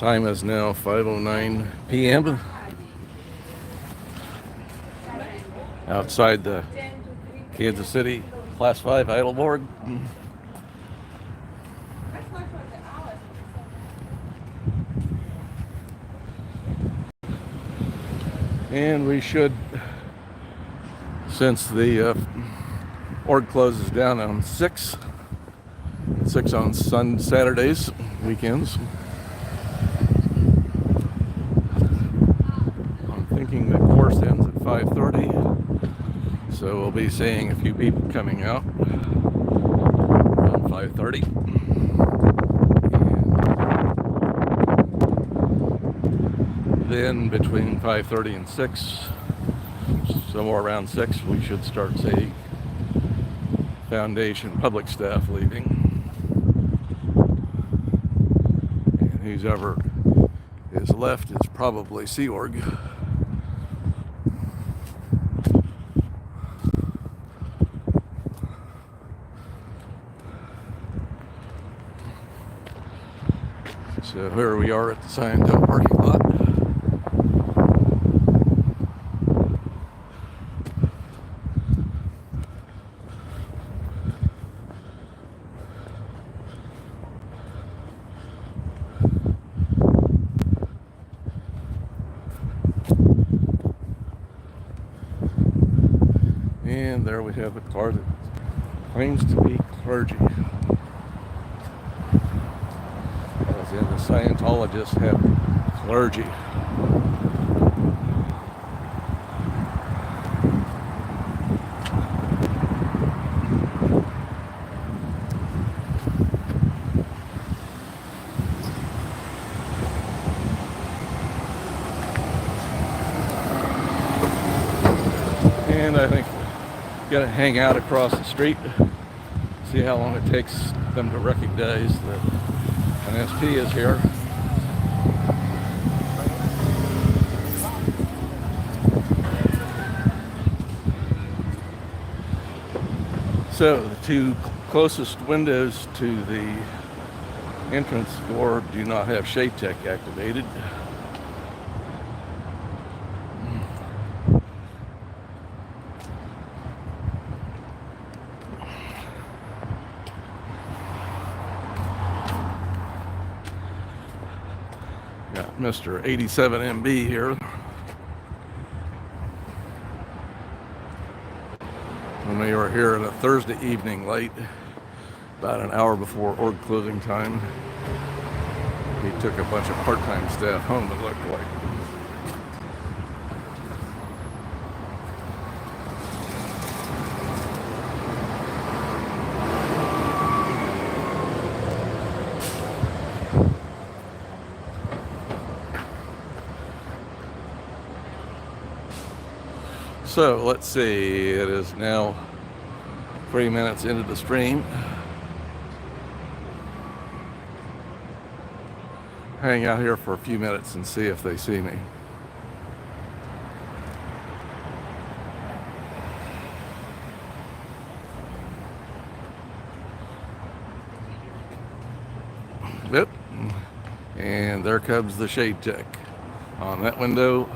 Time is now 5:09 p.m. outside the Kansas City Class 5 Idle Board. And we should, since the org closes down on 6 on Saturdays, weekends. I'm thinking the course ends at 5:30, so we'll be seeing a few people coming out around 5:30. And then between 5:30 and 6, somewhere around 6, we should start seeing Foundation public staff leaving. Whoever is left is probably Sea Org. So here we are at the Scientell parking lot. And there we have the car that claims to be clergy. As in the Scientologists have clergy. And I think gonna hang out across the street, see how long it takes them to recognize that an SP is here. So the two closest windows to the entrance door do not have shade tech activated. Got Mr. 87MB here. When we were here on a Thursday evening late, about an hour before org closing time, he took a bunch of part-time staff home, it looked like. So let's see, it is now 3 minutes into the stream. Hang out here for a few minutes and see if they see me. Yep. And there comes the shade tech on that window.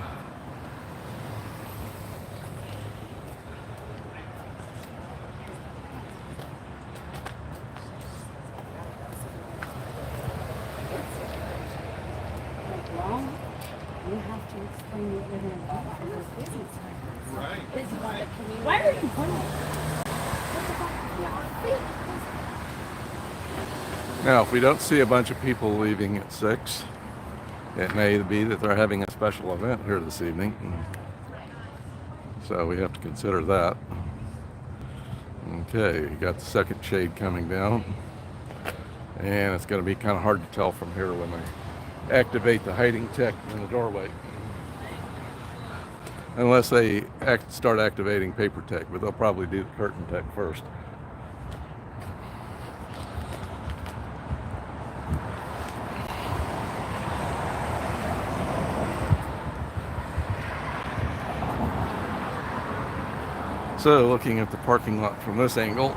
You have to explain it within a business. Right. Why are you pointing? Now, if we don't see a bunch of people leaving at 6, it may be that they're having a special event here this evening. So we have to consider that. Okay, you got the second shade coming down. And it's going to be kind of hard to tell from here when they activate the hiding tech in the doorway, unless they start activating paper tech, but they'll probably do the curtain tech first. So looking at the parking lot from this angle, it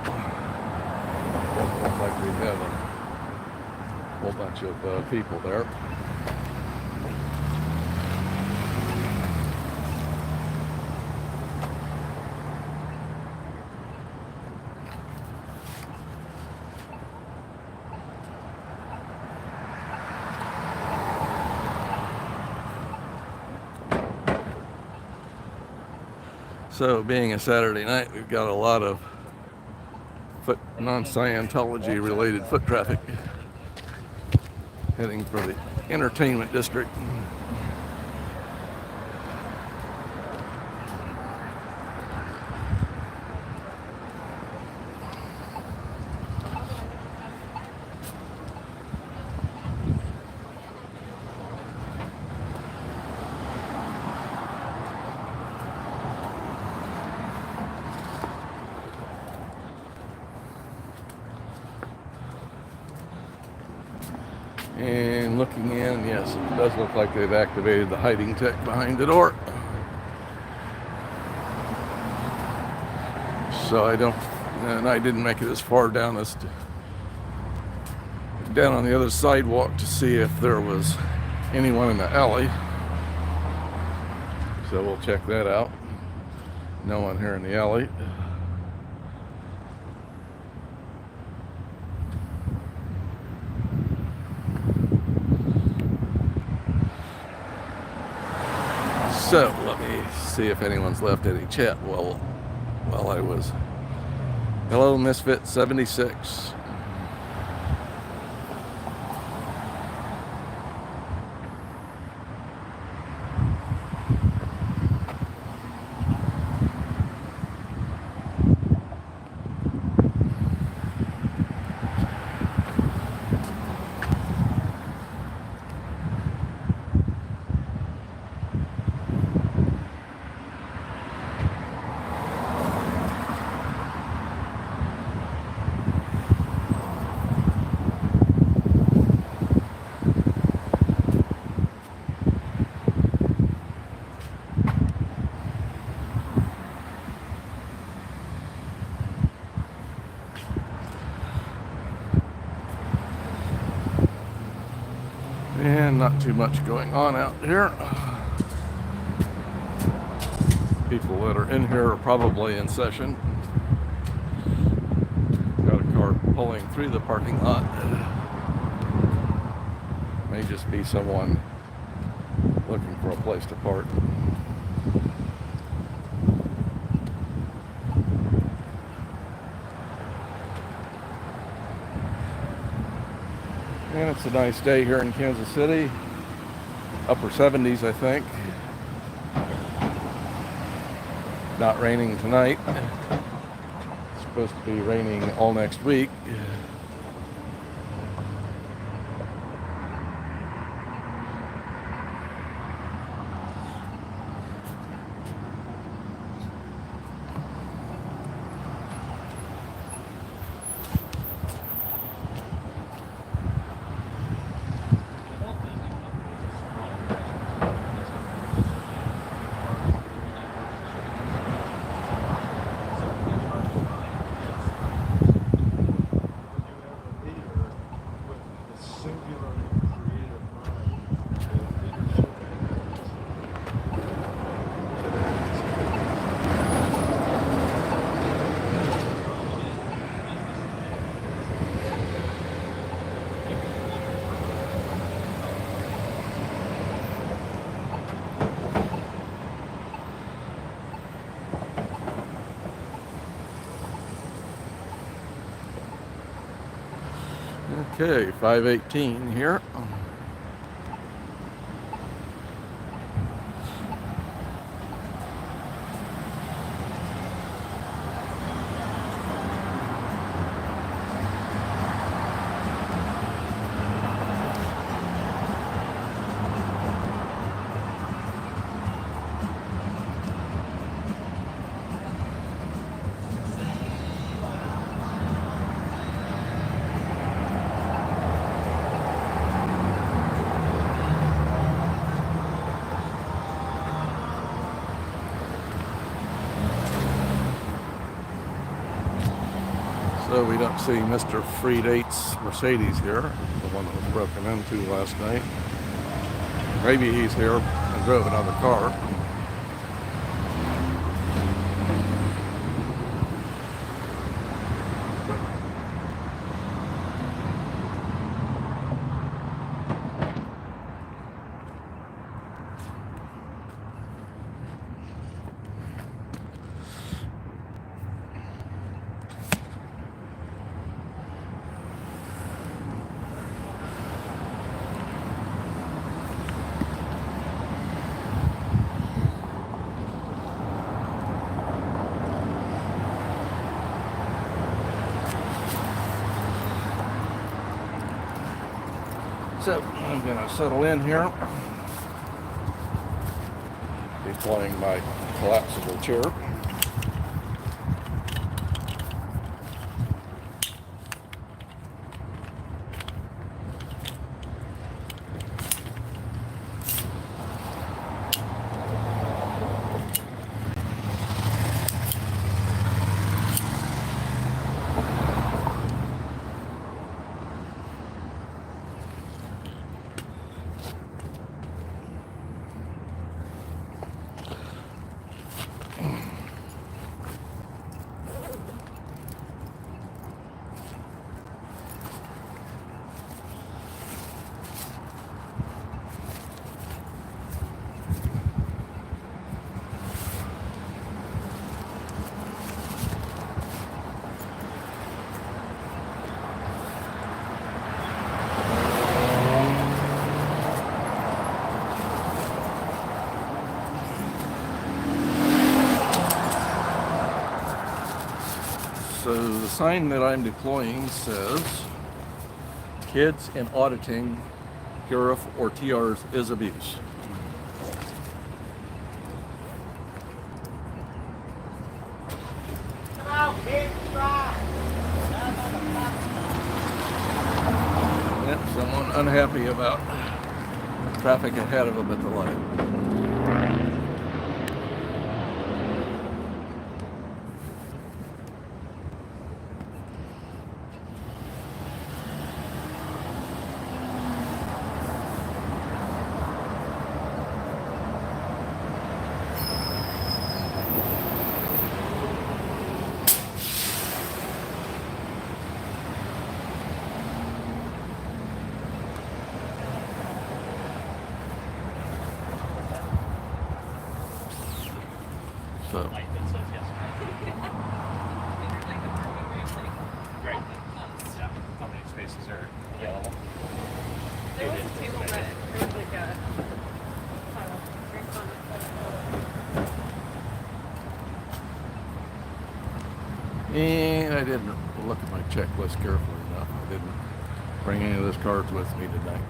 looks like we have a whole bunch of people there. So, being a Saturday night, we've got a lot of non-Scientology related foot traffic heading for the entertainment district. And looking in, yes, it does look like they've activated the hiding tech behind the door. So I didn't make it as far down on the other sidewalk to see if there was anyone in the alley. So we'll check that out. No one here in the alley. So let me see if anyone's left any chat while I was. Hello, Misfit 76. And not too much going on out here. People that are in here are probably in session. Got a car pulling through the parking lot. May just be someone looking for a place to park. And it's a nice day here in Kansas City. Upper 70s, I think. Not raining tonight. It's supposed to be raining all next week. Okay, 518 here. So we don't see Mr. Freed 8's Mercedes here, the one that was broken into last night. Maybe he's here and drove another car. I'm going to settle in here, deploying my collapsible chair. So the sign that I'm deploying says, kids in auditing, TRF or TRs is abuse. Yep, someone unhappy about traffic ahead of them at the light. So, Great. Yeah. How many spaces are available? There was a table that there was like a drink on it. and I didn't look at my checklist carefully enough. I didn't bring any of those cards with me tonight.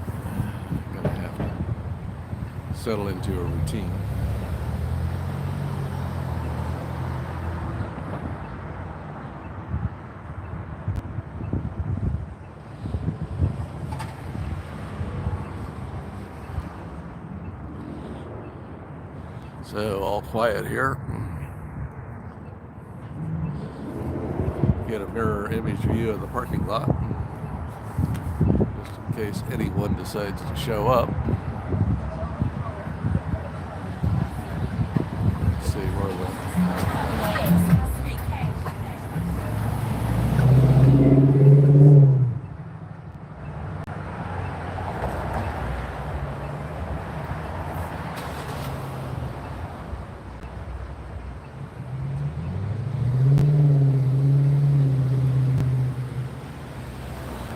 I'm gonna have to settle into a routine. So all quiet here. Get a mirror image view of the parking lot, just in case anyone decides to show up. Let's see where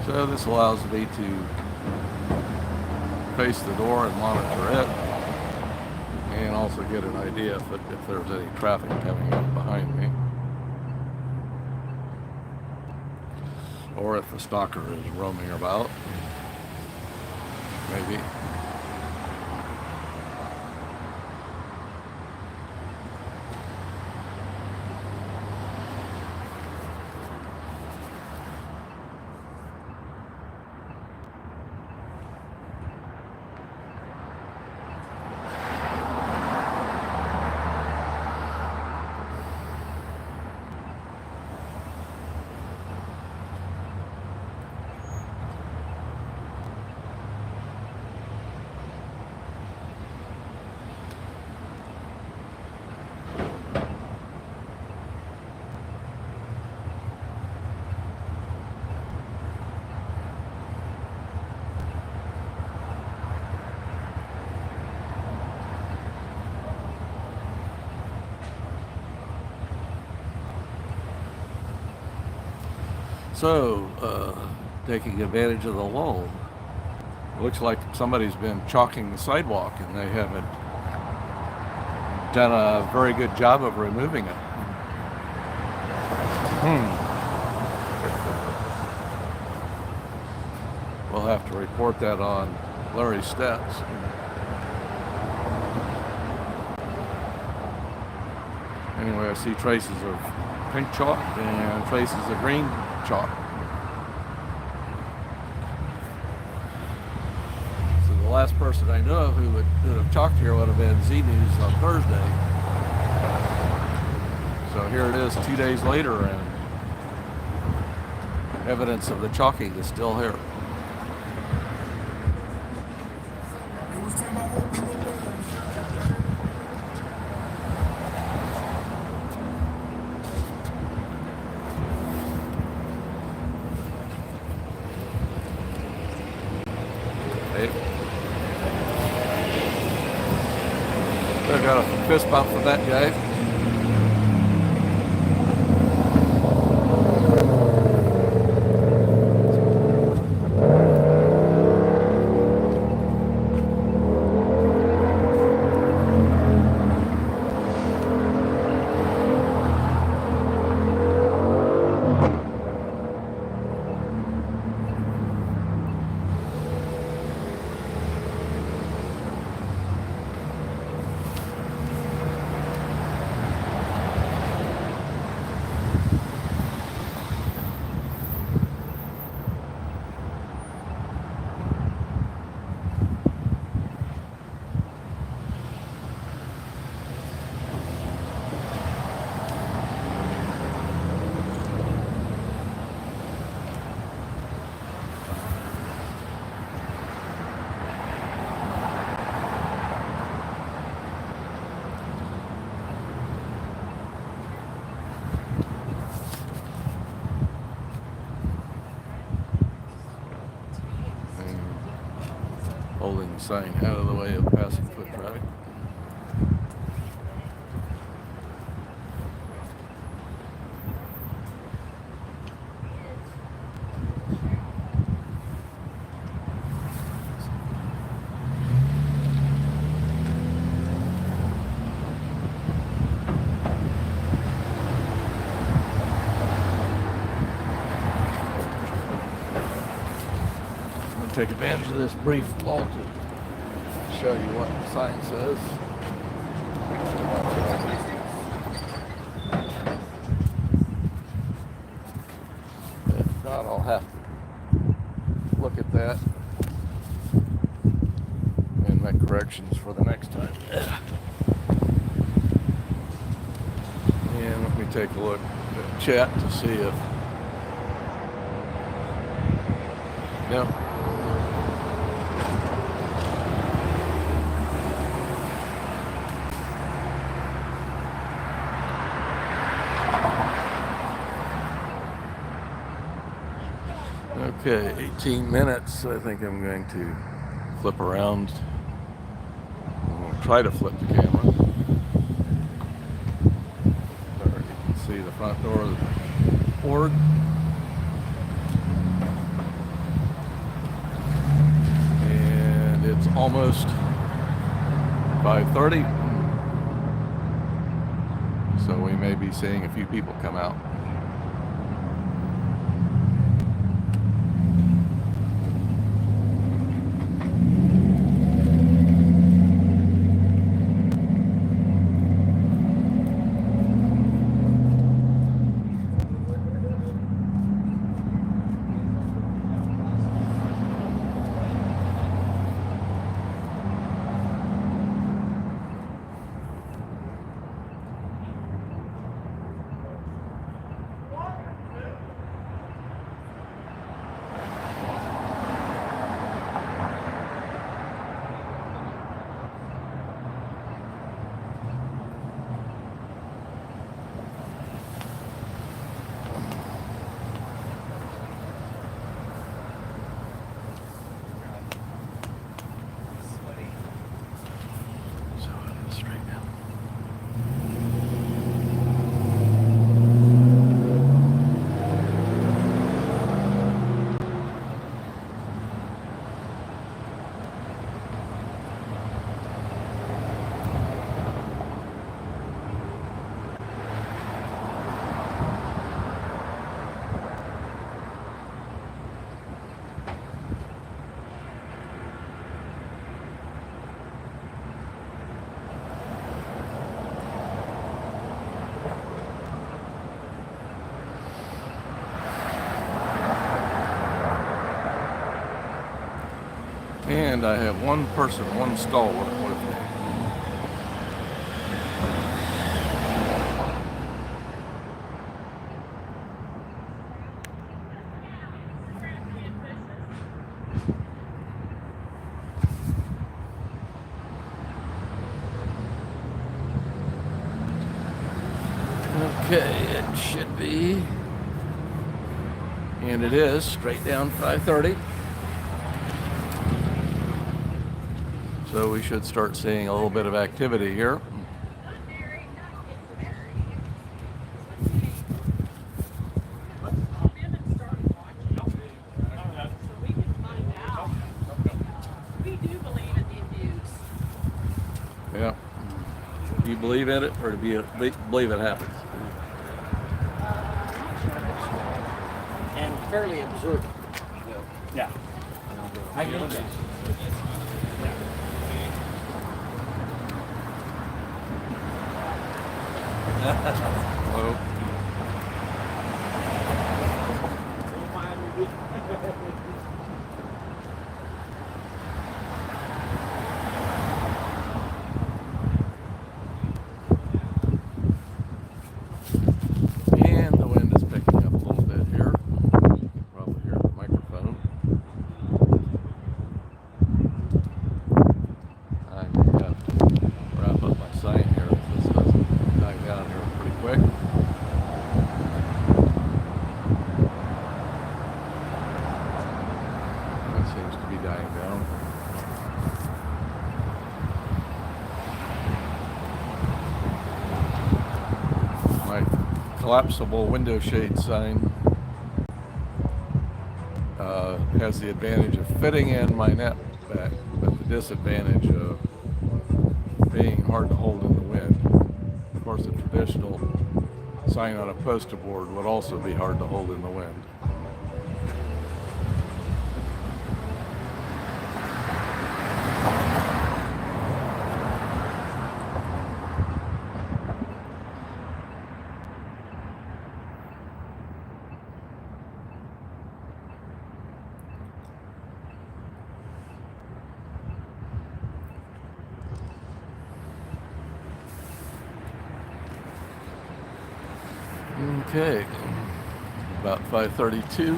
So this allows me to face the door and monitor it, and also get an idea if there's any traffic coming up behind me, or if the stalker is roaming about, maybe. So, taking advantage of the lull, looks like somebody's been chalking the sidewalk and they haven't done a very good job of removing it. We'll have to report that on blurry steps. Anyway, I see traces of pink chalk and traces of green chalk. So the last person I know of who would have chalked here would have been Z News on Thursday. So here it is 2 days later, and evidence of the chalking is still here. I got a fist bump from that guy. Holding the sign out of the way of passing foot traffic. Take advantage of this brief halt to show you what the sign says. If not, I'll have to look at that and make corrections for the next time. And let me take a look at chat to see if Okay, 18 minutes. I think I'm going to flip around. I'm going to try to flip the camera. There, you can see the front door of the org. And it's almost 5:30. So we may be seeing a few people come out. And I have one person, one stalwart with me. Okay, it should be, and it is, straight down 530. So we should start seeing a little bit of activity here. Yeah. Do you believe in it, or do you believe it happens? And fairly observant. Yeah. I know that. Hello. And the wind is picking up a little bit here. You can probably hear the microphone. I may have to wrap up my sign here if this doesn't die down here pretty quick. That seems to be dying down. My collapsible window shade sign has the advantage of fitting in my net back, but the disadvantage of being hard to hold in the wind. Of course, a traditional sign on a poster board would also be hard to hold in the wind. Okay, about 5:32.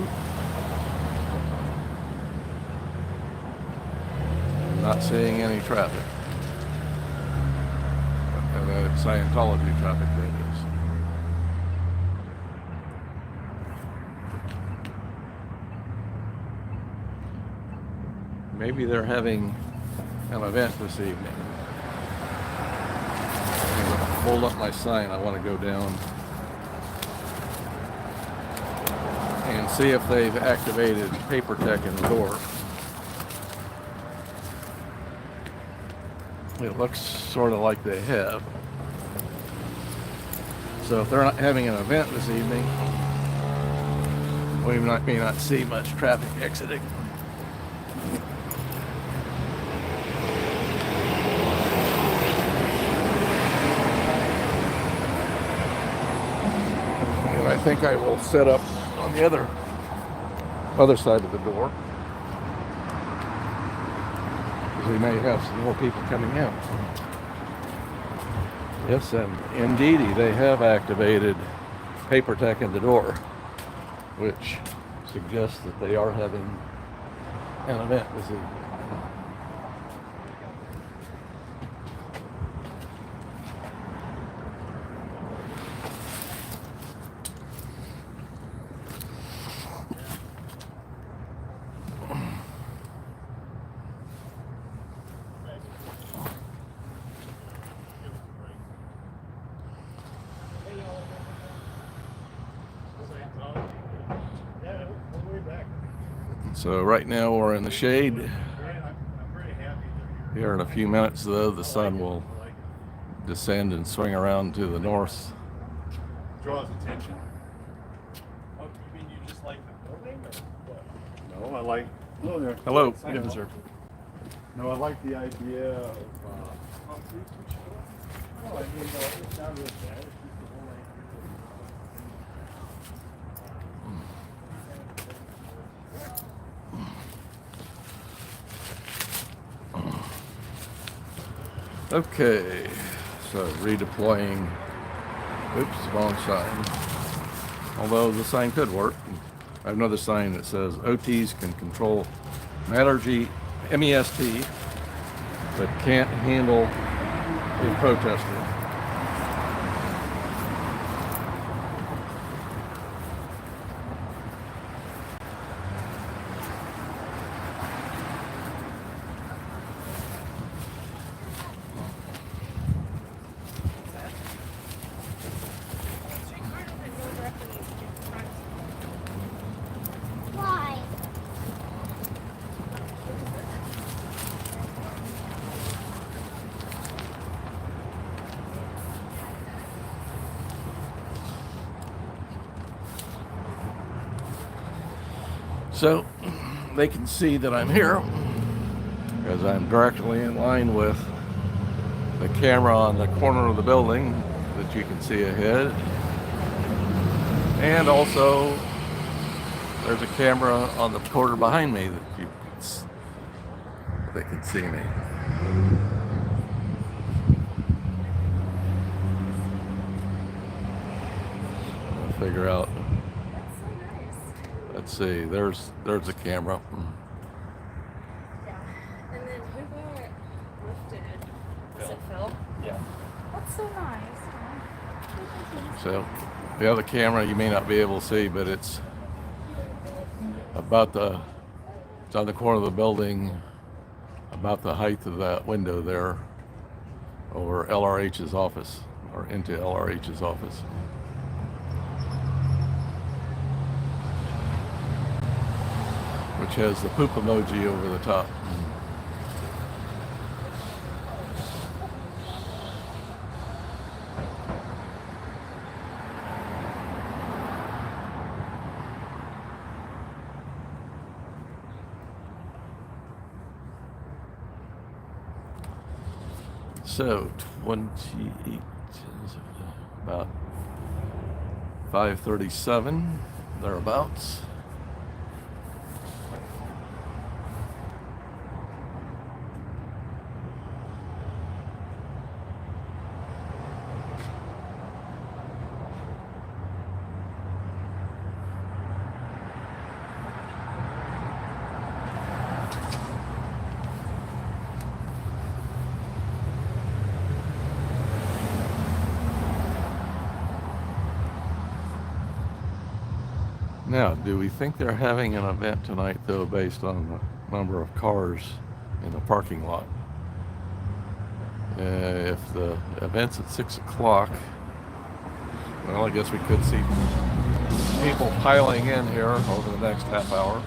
Not seeing any traffic. Scientology traffic, that is. Maybe they're having an event this evening. I'm going to hold up my sign. I want to go down and see if they've activated paper tech in the door. It looks sort of like they have. So if they're not having an event this evening, we may not see much traffic exiting. And I think I will set up on the other side of the door, because we may have some more people coming in. Yes, and indeed, they have activated paper tech in the door, which suggests that they are having an event this evening. So right now we're in the shade. Here in a few minutes, though, the sun will descend and swing around to the north. Draws attention. Oh, you mean you just like the building, or what? No, I like. Hello there. Hello. Yeah, sir. No, I like the idea of. Oh, I mean, it's not really bad. It's just the whole idea. Okay, so redeploying. Oops, wrong sign. Although the sign could work. I have another sign that says OTs can control MEST, but can't handle a protester. Why? So they can see that I'm here because I'm directly in line with the camera on the corner of the building that you can see ahead. And also there's a camera on the corner behind me that they can see me. I'll figure out. That's so nice. Let's see. There's a camera. Yeah. And then who got lifted? Is it Phil? Yeah. That's so nice. So the other camera you may not be able to see, but it's on the corner of the building, about the height of that window there, over LRH's office, or into LRH's office. Which has the poop emoji over the top. So 28 is about 5:37 thereabouts. Now, do we think they're having an event tonight, though, based on the number of cars in the parking lot? If the event's at 6 o'clock, well, I guess we could see people piling in here over the next half hour.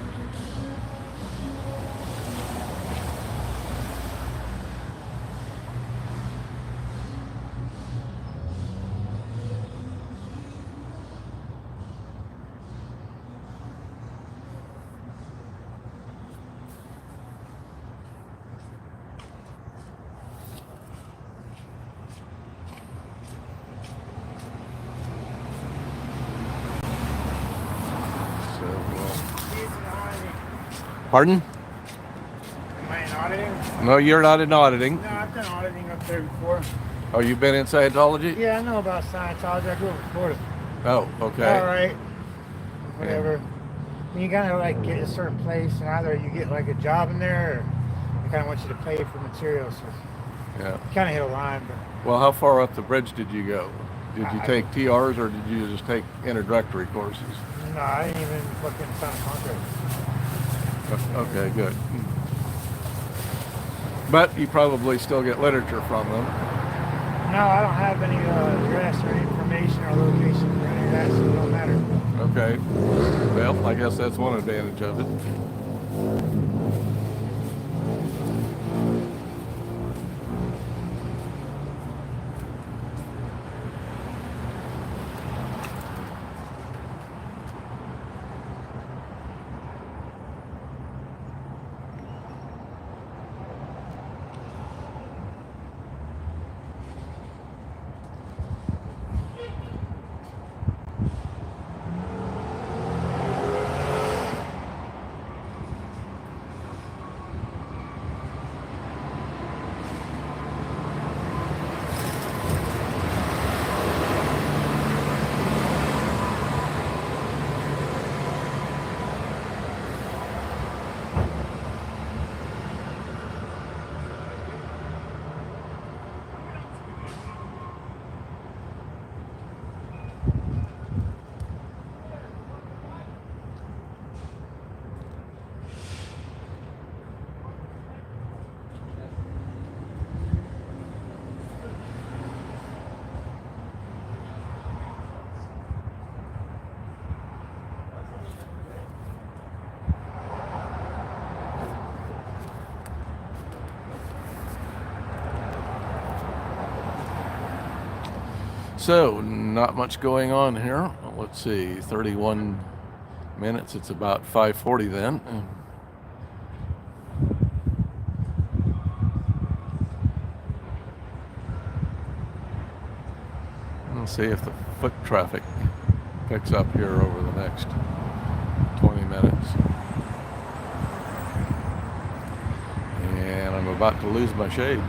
Pardon? Am I in auditing? No, you're not in auditing. No, I've done auditing up there before. Oh, you've been in Scientology? Yeah, I know about Scientology. I grew up in Florida. Oh, okay. All right. Whatever. And you kind of like get a certain place, and either you get like a job in there, or they kind of want you to pay for materials. So Yeah. you kind of hit a line, but Well, how far up the bridge did you go? Did you take TRs or did you just take introductory courses? no, I didn't even fucking sign a contract. Okay, good. But you probably still get literature from them. No, I don't have any address or information or location or any of that, so it don't matter. Okay. Well, I guess that's one advantage of it. So, not much going on here. Let's see, 31 minutes. It's about 5:40 then. Let's see if the foot traffic picks up here over the next 20 minutes. And I'm about to lose my shade.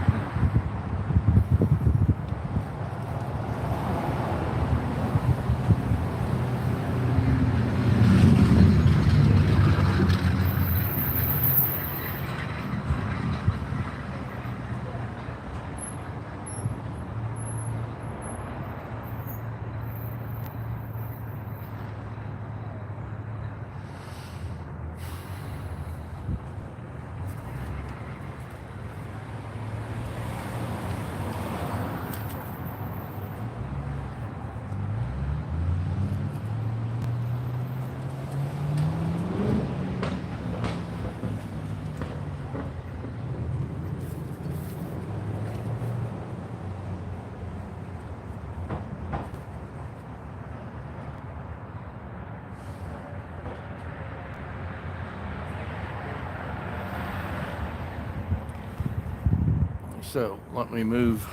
So let me move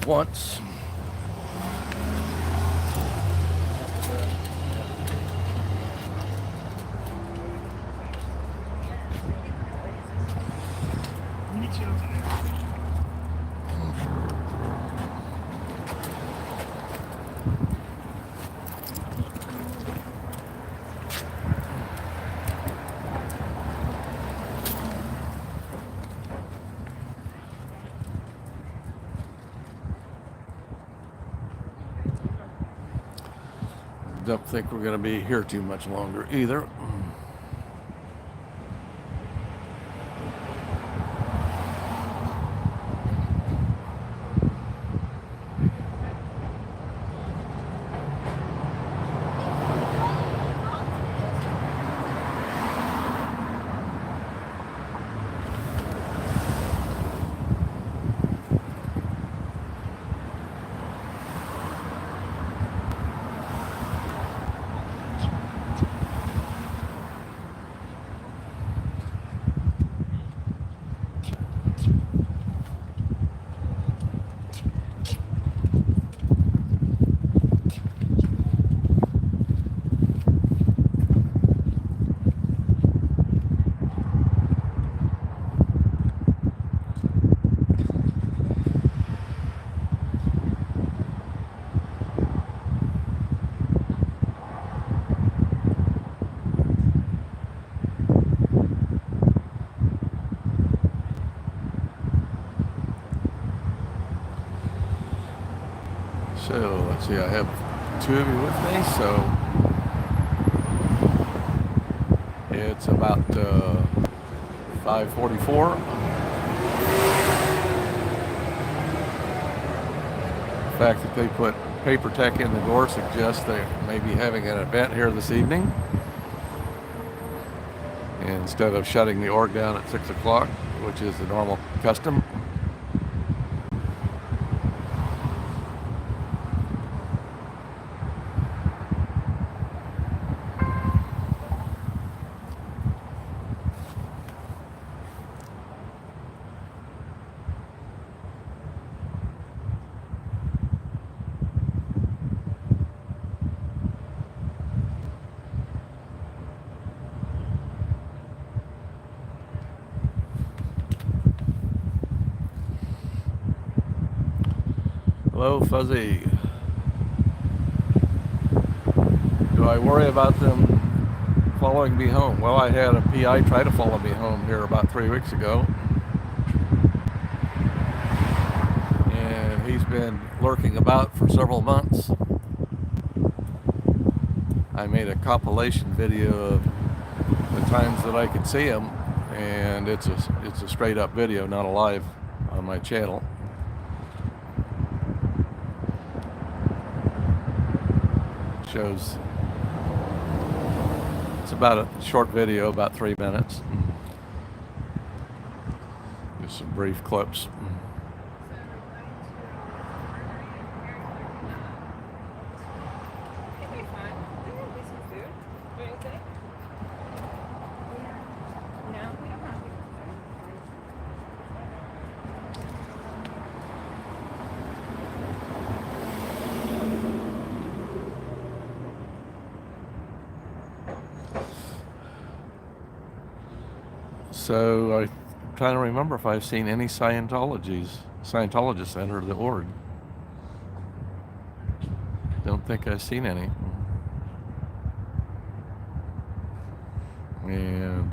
once. Don't think we're going to be here too much longer either. So let's see, I have two of you with me, so it's about 5:44. The fact that they put paper tech in the door suggests they may be having an event here this evening. Instead of shutting the org down at 6 o'clock, which is the normal custom. Hello, Fuzzy. Do I worry about them following me home? Well, I had a PI try to follow me home here about 3 weeks ago. And he's been lurking about for several months. I made a compilation video of the times that I could see him, and it's a straight up video, not a live on my channel. Shows, it's about a short video, about 3 minutes. Just some brief clips. So I'm trying to remember if I've seen any Scientologists enter the org. Don't think I've seen any. And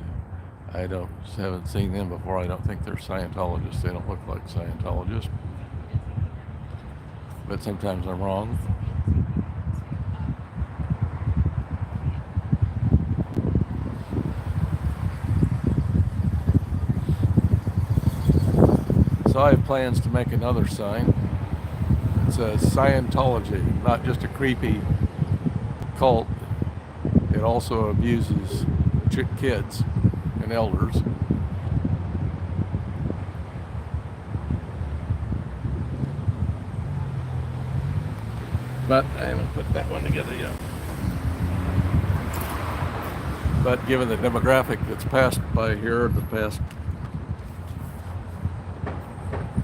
I haven't seen them before. I don't think they're Scientologists. They don't look like Scientologists. But sometimes I'm wrong. So I have plans to make another sign. It says Scientology, not just a creepy cult. It also abuses kids and elders. But I haven't put that one together yet. But given the demographic that's passed by here the past,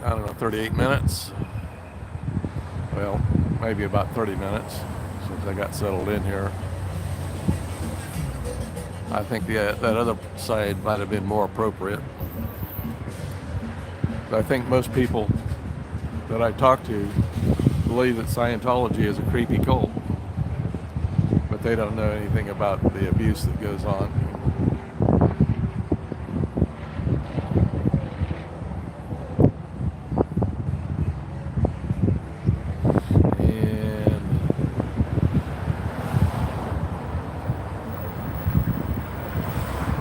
I don't know, 38 minutes, well, maybe about 30 minutes since I got settled in here, I think that other side might have been more appropriate. I think most people that I talk to believe that Scientology is a creepy cult, but they don't know anything about the abuse that goes on.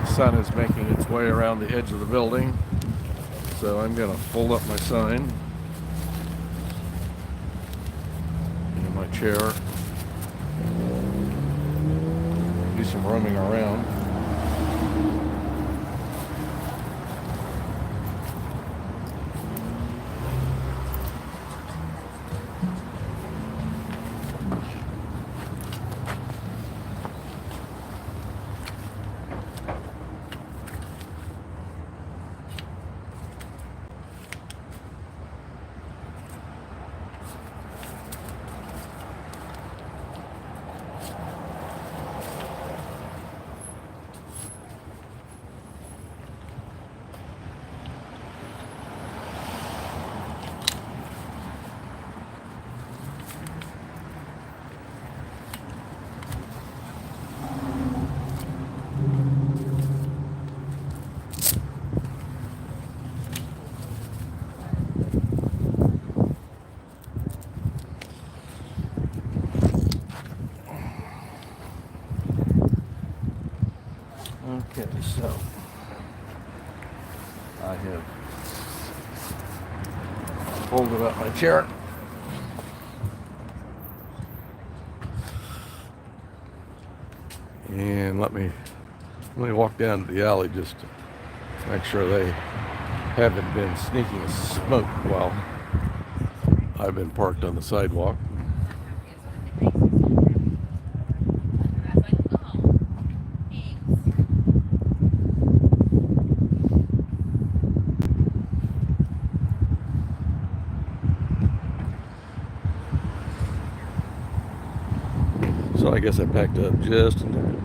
The sun is making its way around the edge of the building, so I'm going to fold up my sign in my chair, do some roaming around. Okay, so I have folded up my chair. And let me walk down to the alley just to make sure they haven't been sneaking smoke while I've been parked on the sidewalk. So I guess I packed up just a little bit.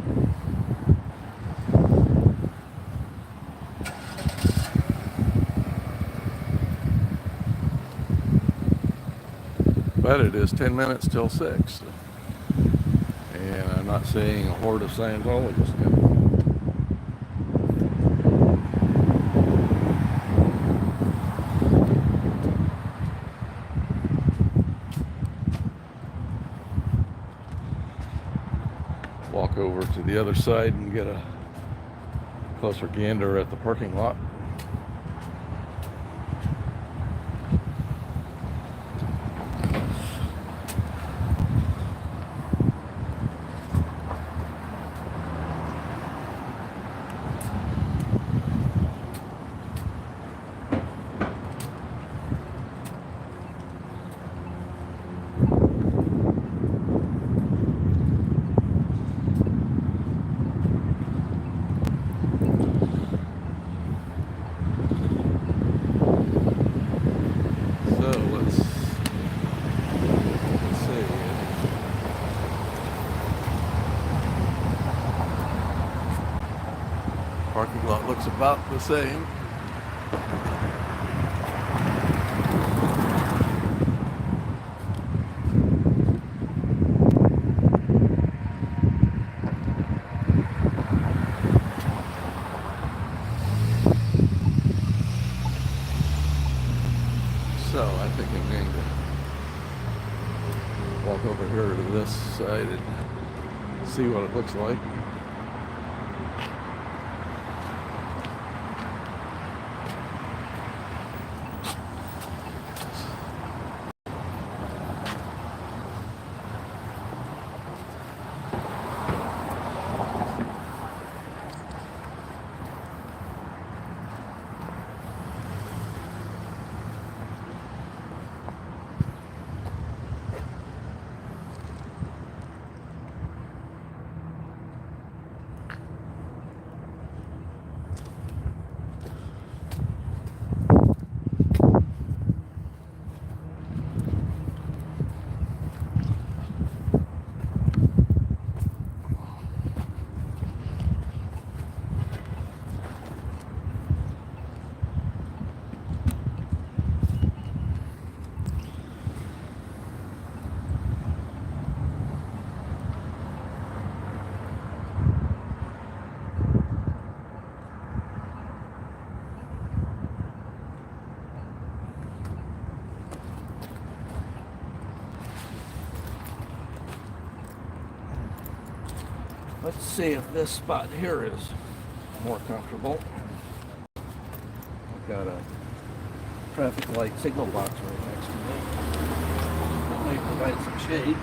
But it is 10 minutes till 6. And I'm not seeing a horde of Scientologists yet. Walk over to the other side and get a closer gander at the parking lot. looks about the same. So I think I'm going to walk over here to this side and see what it looks like. Let's see if this spot here is more comfortable. I've got a traffic light signal box right next to me. That may provide some shade.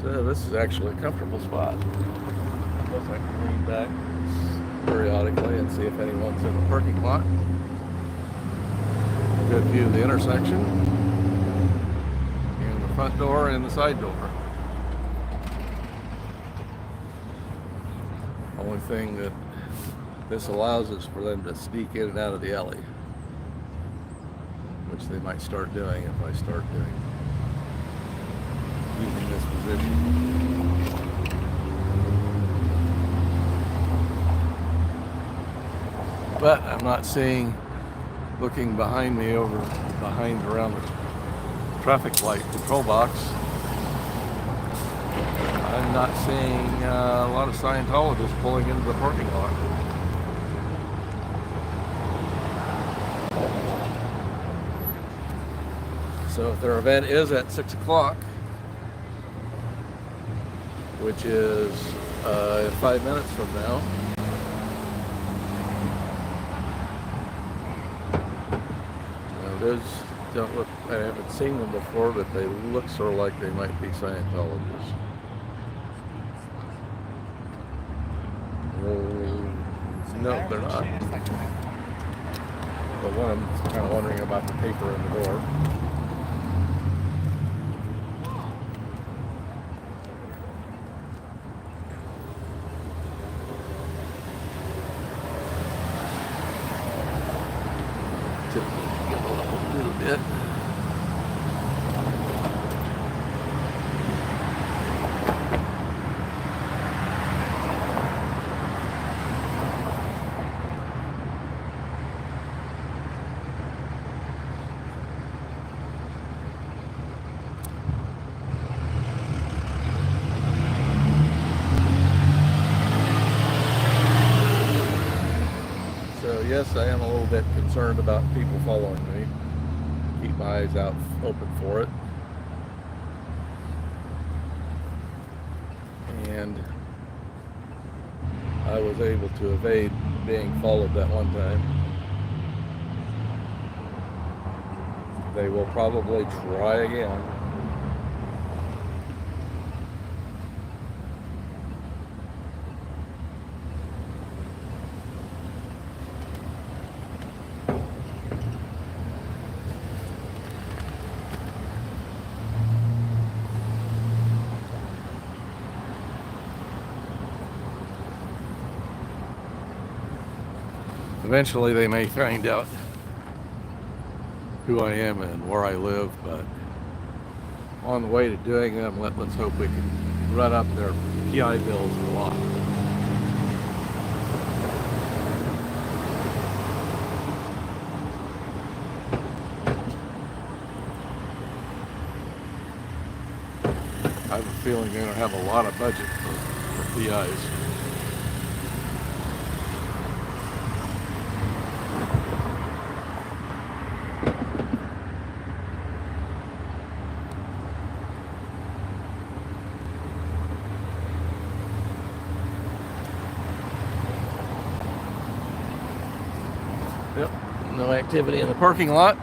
So this is actually a comfortable spot. Plus I can lean back periodically and see if anyone's in the parking lot. Good view of the intersection, and the front door and the side door. Only thing that this allows is for them to sneak in and out of the alley, which they might start doing if I start using this position. But I'm not seeing, looking behind me around the traffic light control box, I'm not seeing a lot of Scientologists pulling into the parking lot. So if their event is at 6 o'clock, which is 5 minutes from now, those don't look, I haven't seen them before, but they look sort of like they might be Scientologists. No, they're not. But one of them's kind of wondering about the paper in the door. A little bit. So yes, I am a little bit concerned about people following me. Keep my eyes out open for it. and I was able to evade being followed that one time. They will probably try again. Eventually they may find out who I am and where I live, but on the way to doing them, let's hope we can run up their PI bills a lot. I have a feeling they're going to have a lot of budget for PIs. Yep, no activity in the parking lot.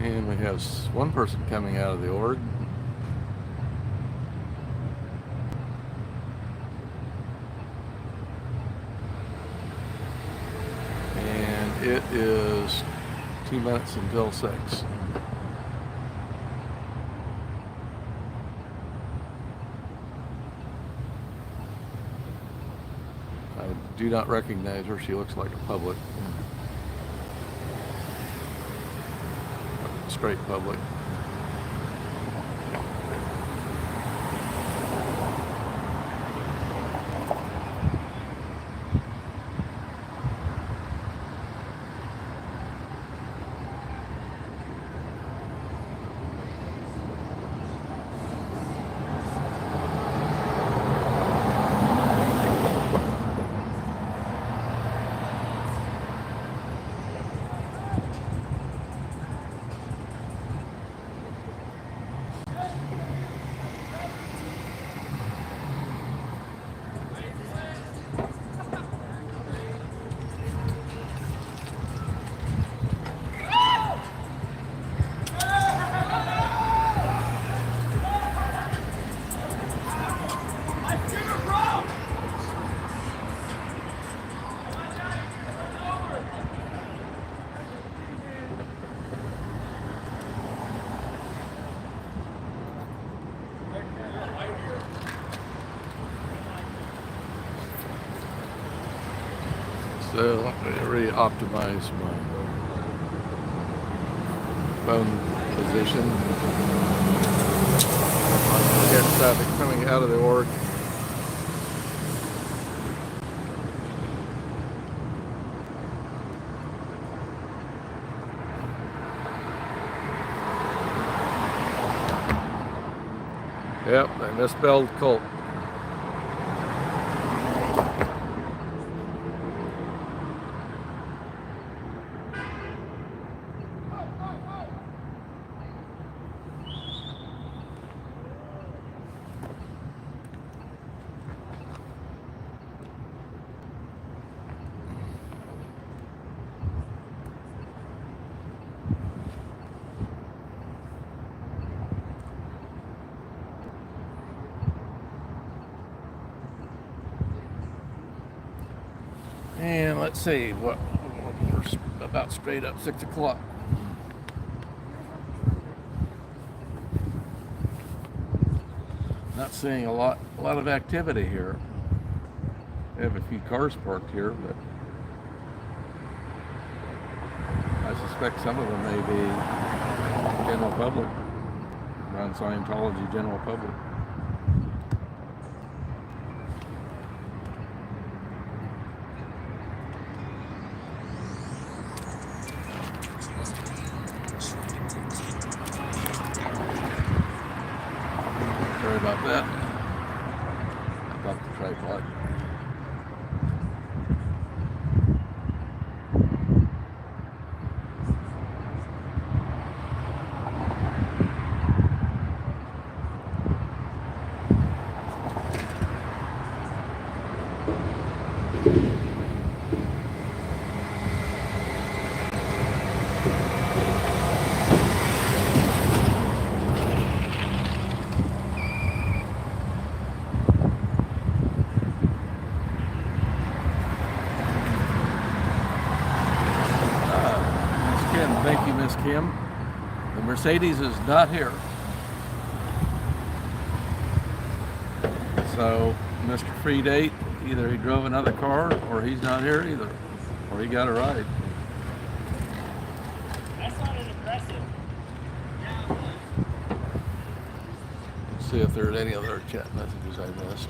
And we have one person coming out of the org. And it is 2 minutes until 6. I do not recognize her. She looks like a public. Straight public. So let me re-optimize my phone position. We got traffic coming out of the org. Yep, they misspelled Colt. And let's see, we're about straight up 6 o'clock. Not seeing a lot of activity here. We have a few cars parked here, but I suspect some of them may be general public, non-Scientology general public. Sorry about that. About the tripod. Thank you, Miss Kim. The Mercedes is not here. So, Mr. Free Date, either he drove another car or he's not here either. Or he got a ride. That sounded impressive. Let's see if there are any other chat messages I missed.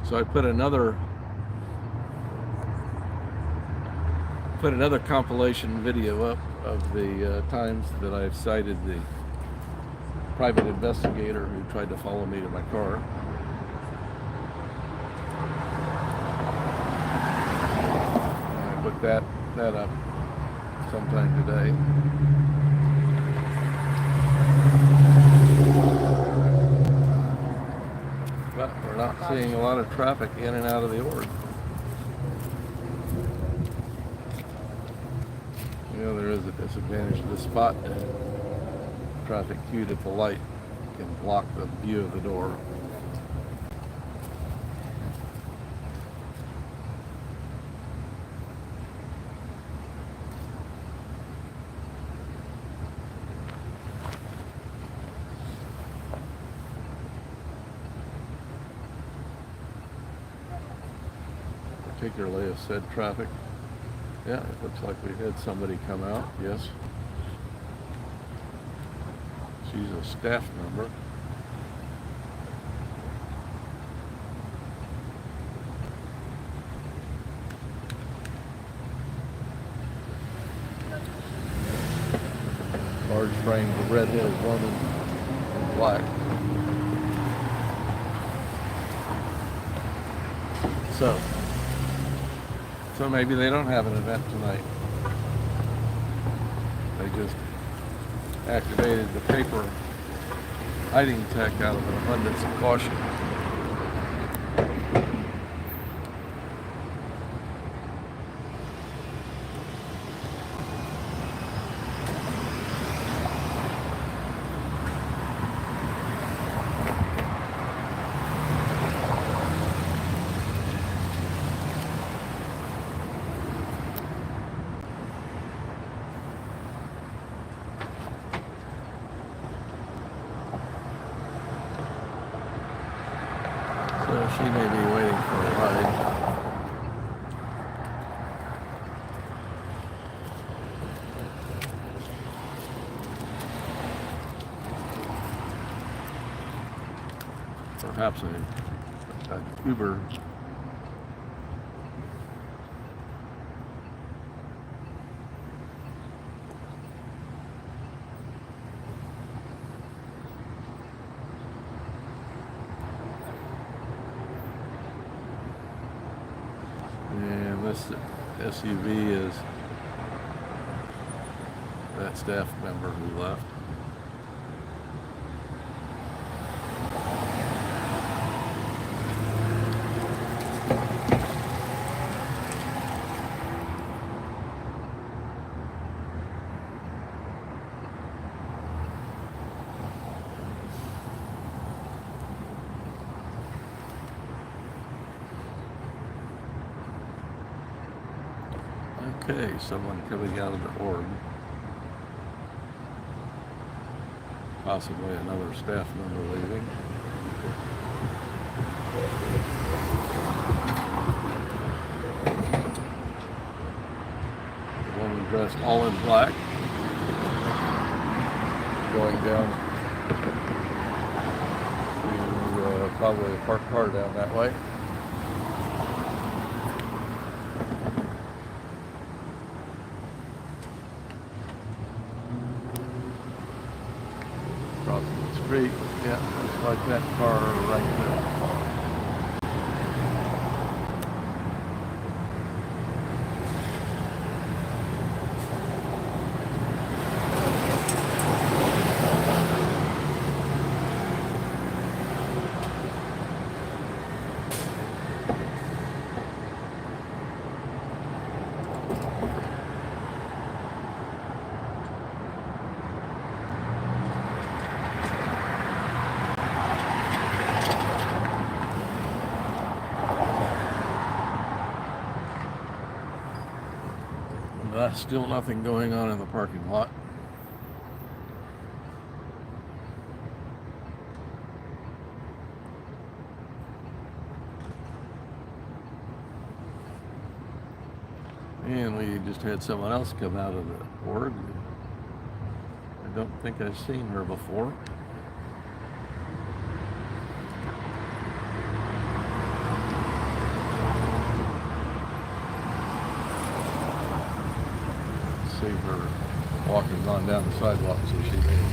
So I put another compilation video up of the times that I've cited the private investigator who tried to follow me to my car. I put that up sometime today. But we're not seeing a lot of traffic in and out of the org. You know, there is a disadvantage to this spot. Traffic queued at the light can block the view of the door. Particularly if said traffic. Yeah, it looks like we had somebody come out, yes. She's a staff member. Large framed red-headed woman in black. So maybe they don't have an event tonight. They just activated the paper hiding tech out of an abundance of caution. She may be waiting for a ride. Perhaps an Uber. This SUV is that staff member who left. Okay, someone coming out of the org. Possibly another staff member leaving. The woman dressed all in black. going down to probably a parked car down that way. Crossing the street, yeah, looks like that car right there. Still nothing going on in the parking lot. And we just had someone else come out of the board. I don't think I've seen her before. See her walking on down the sidewalk, so she may have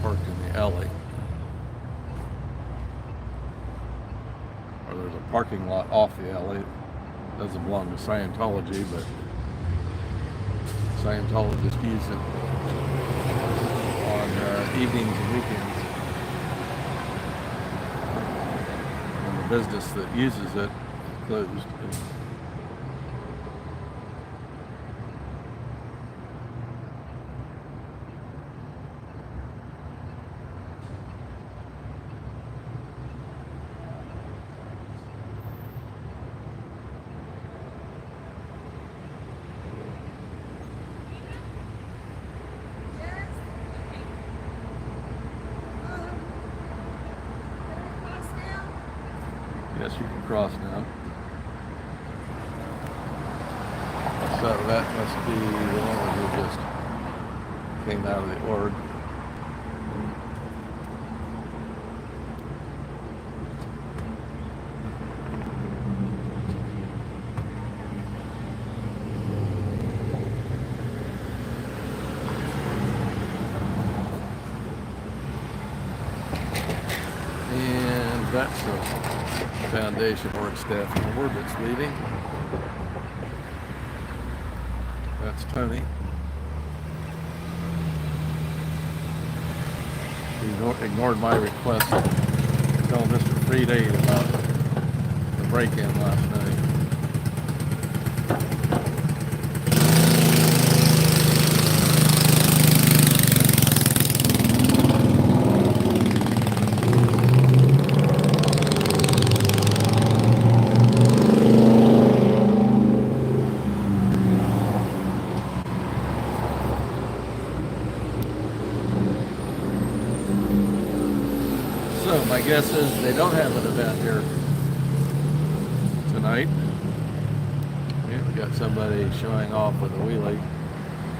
parked in the alley. Or there's a parking lot off the alley. It doesn't belong to Scientology, but Scientologists use it on evenings and weekends. And the business that uses it closed. Yes, you can cross now. So that must be the one who just came out of the org. And that's the Foundation org staff member that's leaving. That's Tony. He ignored my request to tell Mr. Friede about the break-in last night. My guess is they don't have an event here tonight. Yeah, we got somebody showing off with a wheelie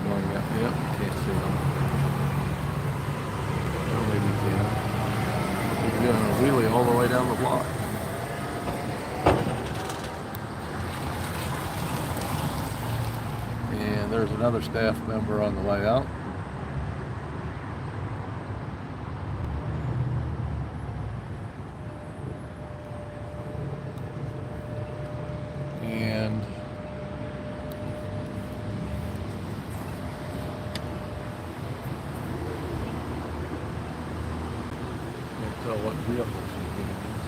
going up. Yep, can't see them. Or maybe you can. He's doing a wheelie all the way down the block. And there's another staff member on the way out. Tell what vehicle she's getting into.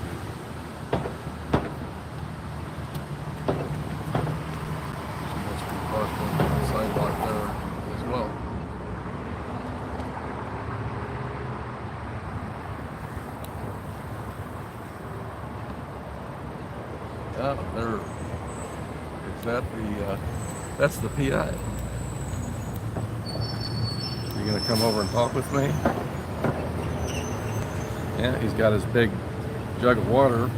She must be parked on the sidewalk there as well. Yeah, there. Is that the? That's the PI. You gonna come over and talk with me? Yeah, he's got his big jug of water.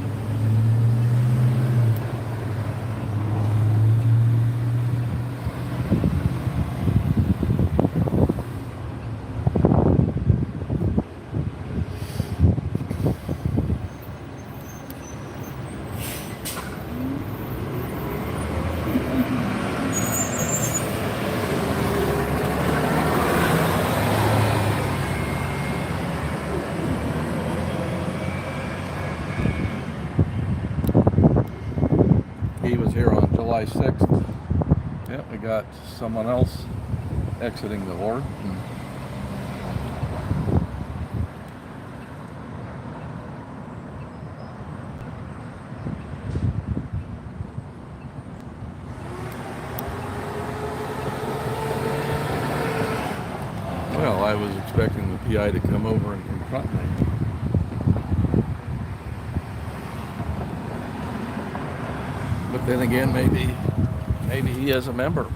July 6th. Yep, we got someone else exiting the org. Well, I was expecting the PI to come over and confront me. But then again, maybe he is a member.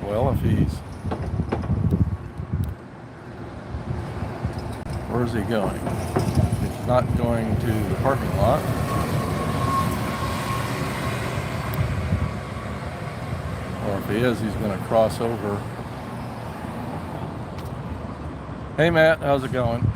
Well, if he's... Where's he going? He's not going to the parking lot. Or if he is, he's going to cross over. Hey Matt, how's it going?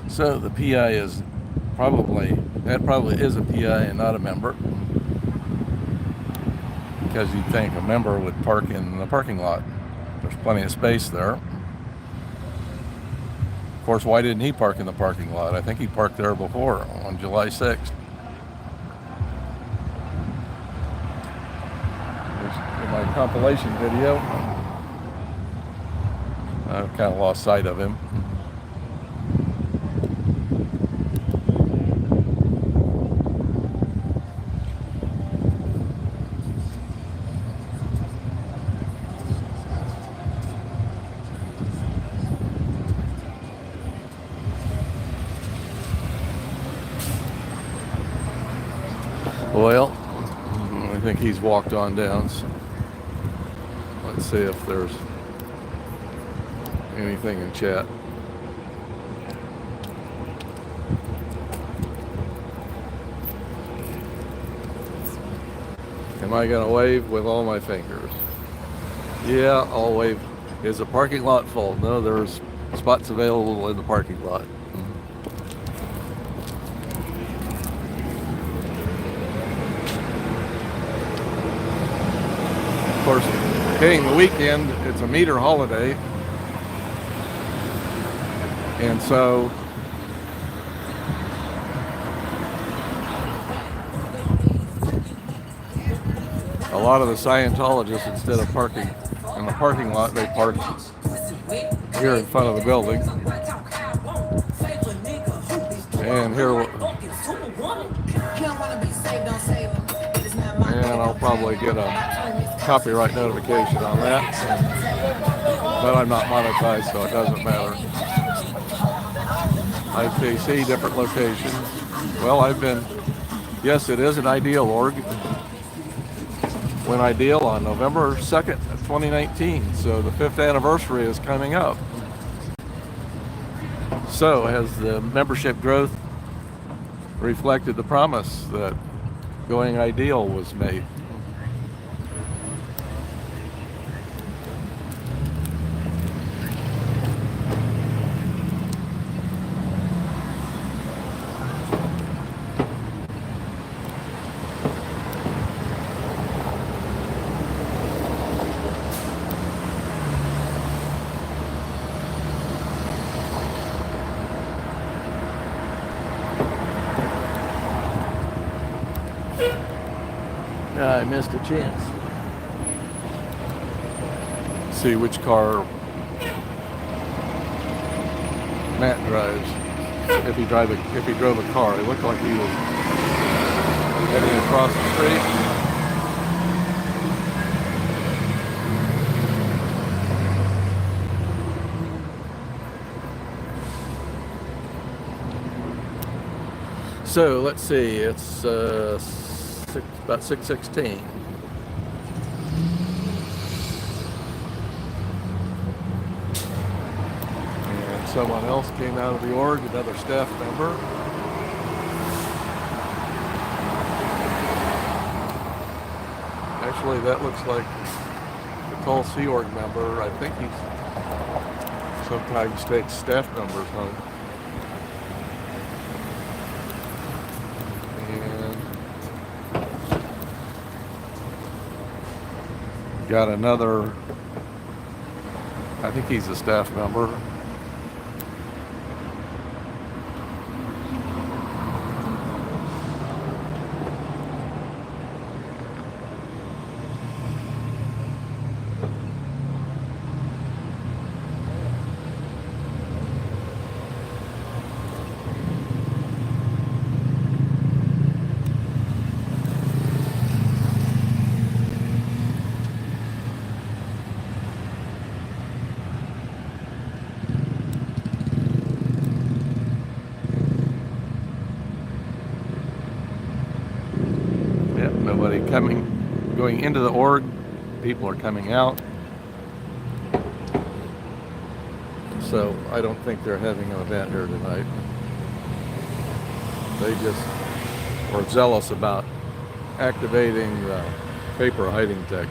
So the PI is probably is a PI and not a member, because you'd think a member would park in the parking lot. There's plenty of space there. Of course, why didn't he park in the parking lot? I think he parked there before on July 6th. In my compilation video, I kind of lost sight of him. Well, I think he's walked on down. So let's see if there's anything in chat. Am I going to wave with all my fingers? Yeah, I'll wave. Is the parking lot full? No, there's spots available in the parking lot. Of course, being the weekend, it's a meter holiday, and so a lot of the Scientologists, instead of parking in the parking lot, they park here in front of the building. And here, and I'll probably get a copyright notification on that, but I'm not monetized, so it doesn't matter. IKC, different locations. Well, yes, it is an Ideal org. Went Ideal on November 2nd, 2019, so the 5th anniversary is coming up. So has the membership growth reflected the promise that going Ideal was made? I missed a chance. See which car Matt drives. If he drove a car, it looked like he was heading across the street. So let's see, it's about 6:16. And someone else came out of the org, another staff member. Actually, that looks like the Call Sea Org member. I think he sometimes takes staff members home. And got another, I think he's a staff member. Nobody going into the org. People are coming out. So I don't think they're having an event here tonight. They just were zealous about activating the paper hiding tech.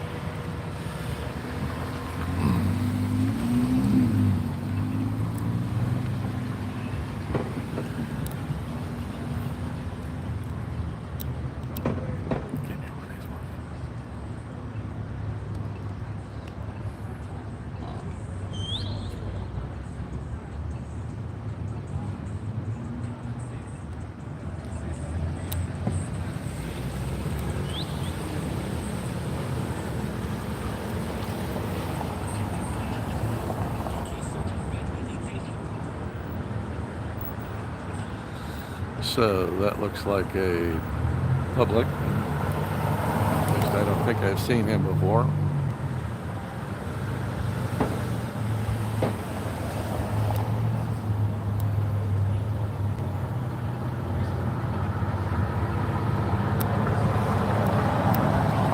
So that looks like a public. At least I don't think I've seen him before.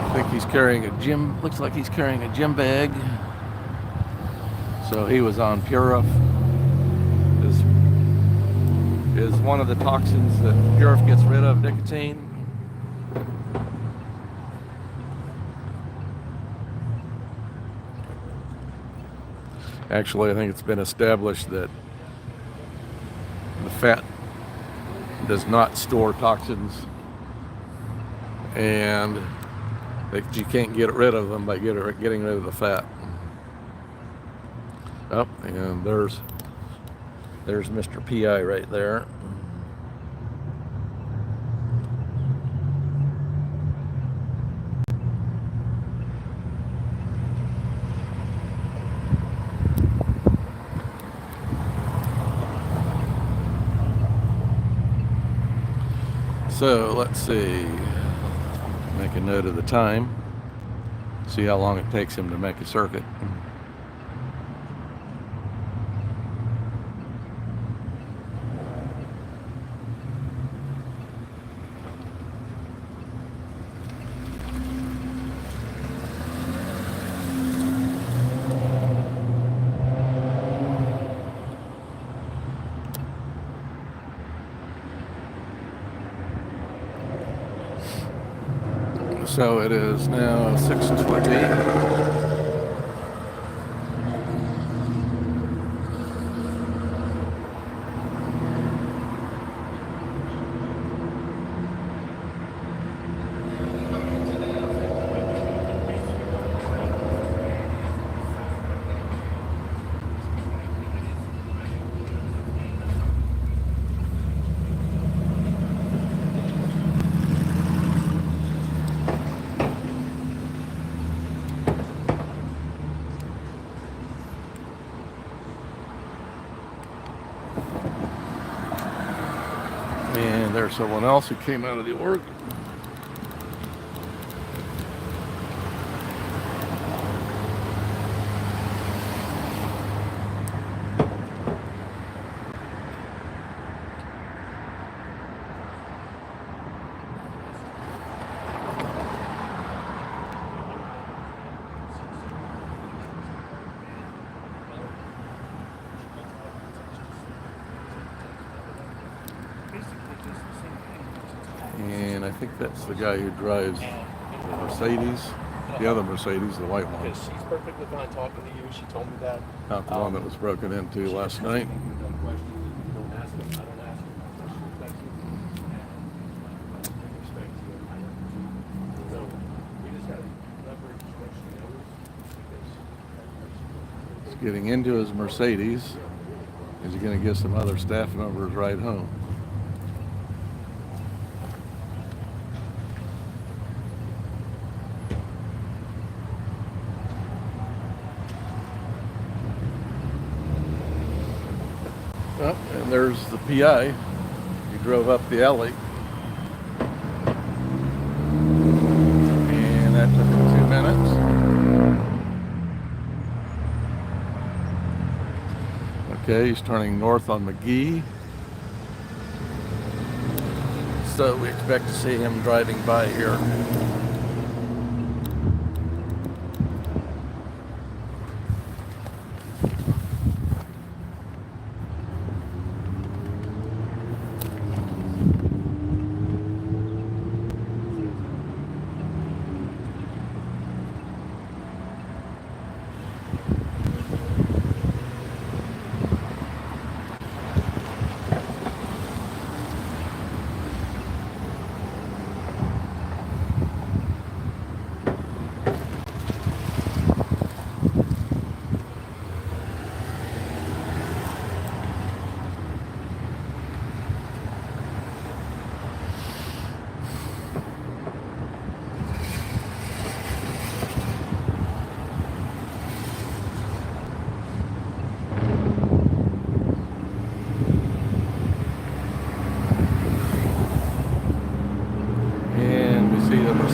I think he's carrying a gym, looks like he's carrying a gym bag. So he was on Purif. Is one of the toxins that Purif gets rid of, nicotine. Actually, I think it's been established that the fat does not store toxins, and that you can't get rid of them by getting rid of the fat. Oh, and there's Mr. PI right there. So let's see, make a note of the time, see how long it takes him to make a circuit. So it is now 6:20. And there's someone else who came out of the org. And I think that's the guy who drives the Mercedes, the other Mercedes, the white one. Because she's perfectly fine talking to you. She told me that. Not the one that was broken into last night. You don't question me. You don't ask them. I don't ask them. I respect you. I respect you. So we just got to leverage what she knows because He's getting into his Mercedes. Is he going to get some other staff members ride home? Oh, and there's the PI. He drove up the alley. And that took him 2 minutes. Okay, he's turning north on McGee. So we expect to see him driving by here.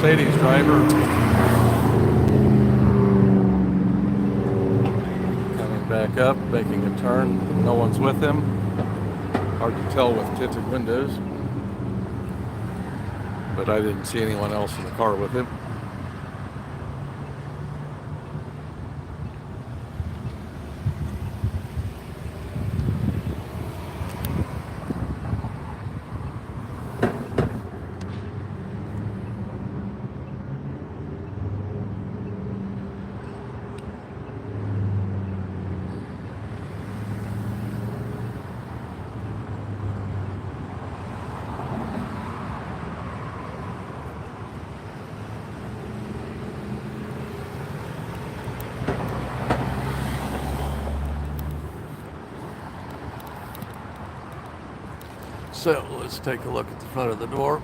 Mercedes driver coming back up, making a turn. No one's with him. Hard to tell with tinted windows, but I didn't see anyone else in the car with him. So let's take a look at the front of the door.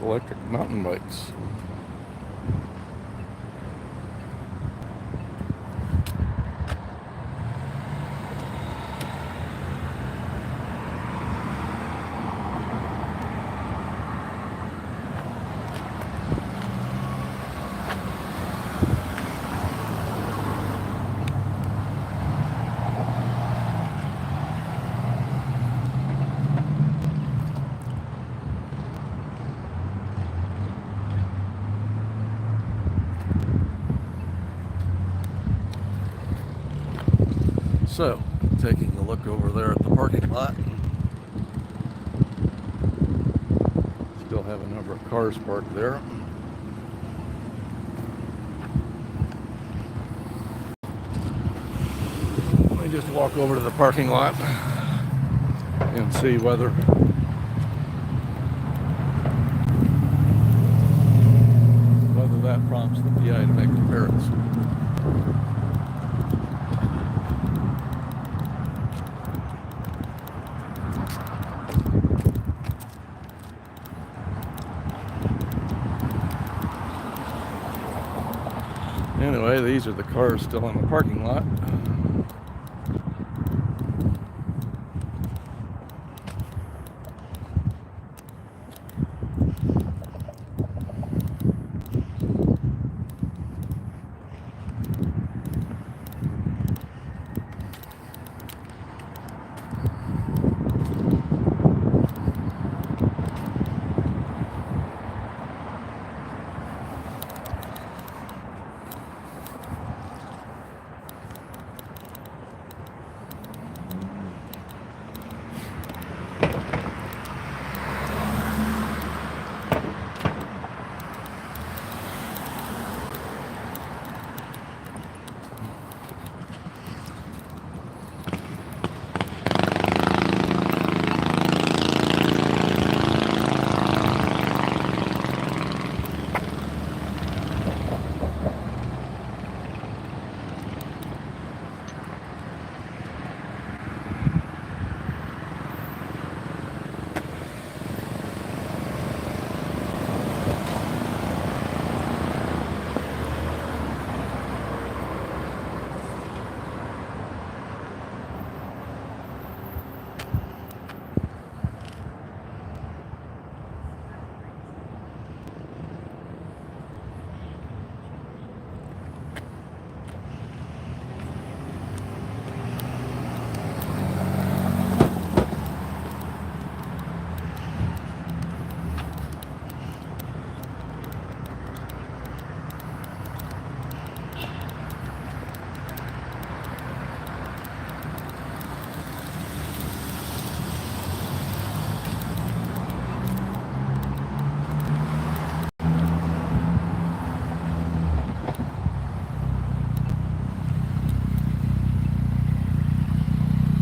electric mountain bikes. So, taking a look over there at the parking lot. Still have a number of cars parked there. Let me just walk over to the parking lot and see whether that prompts the PI to make repairs. Anyway, these are the cars still in the parking lot.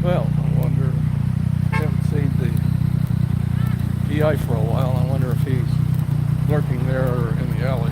Well, I wonder, I haven't seen the PI for a while. I wonder if he's lurking there or in the alley.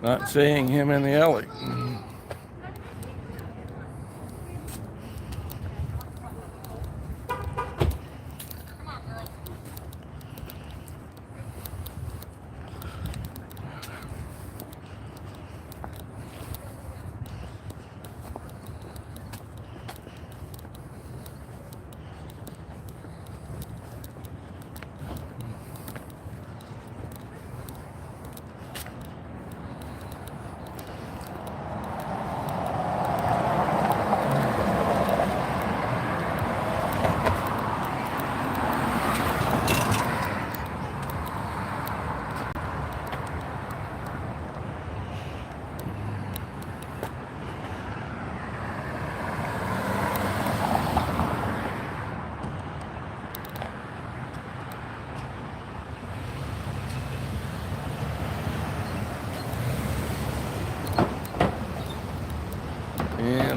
Not seeing him in the alley.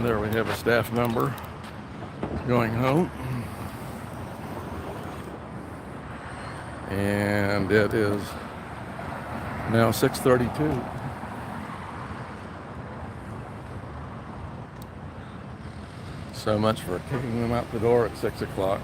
And there we have a staff member going home. And it is now 6:32. So much for kicking them out the door at 6 o'clock.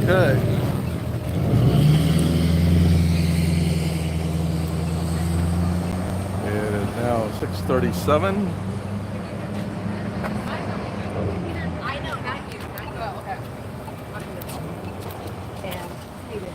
Okay. It is now 6:37. I know, not you. Not you. Oh, okay. And he did.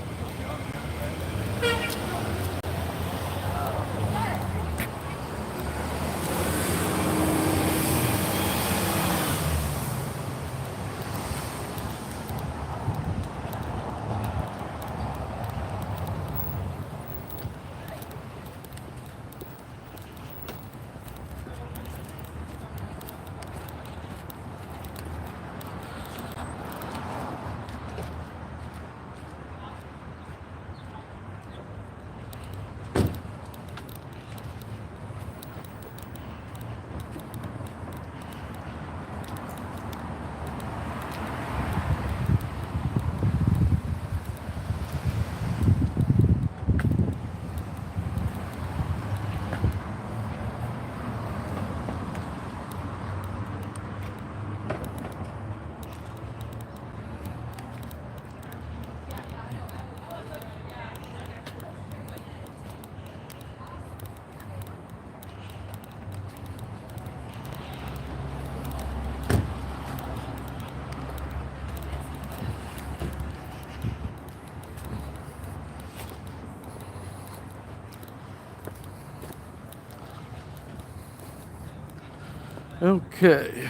Okay.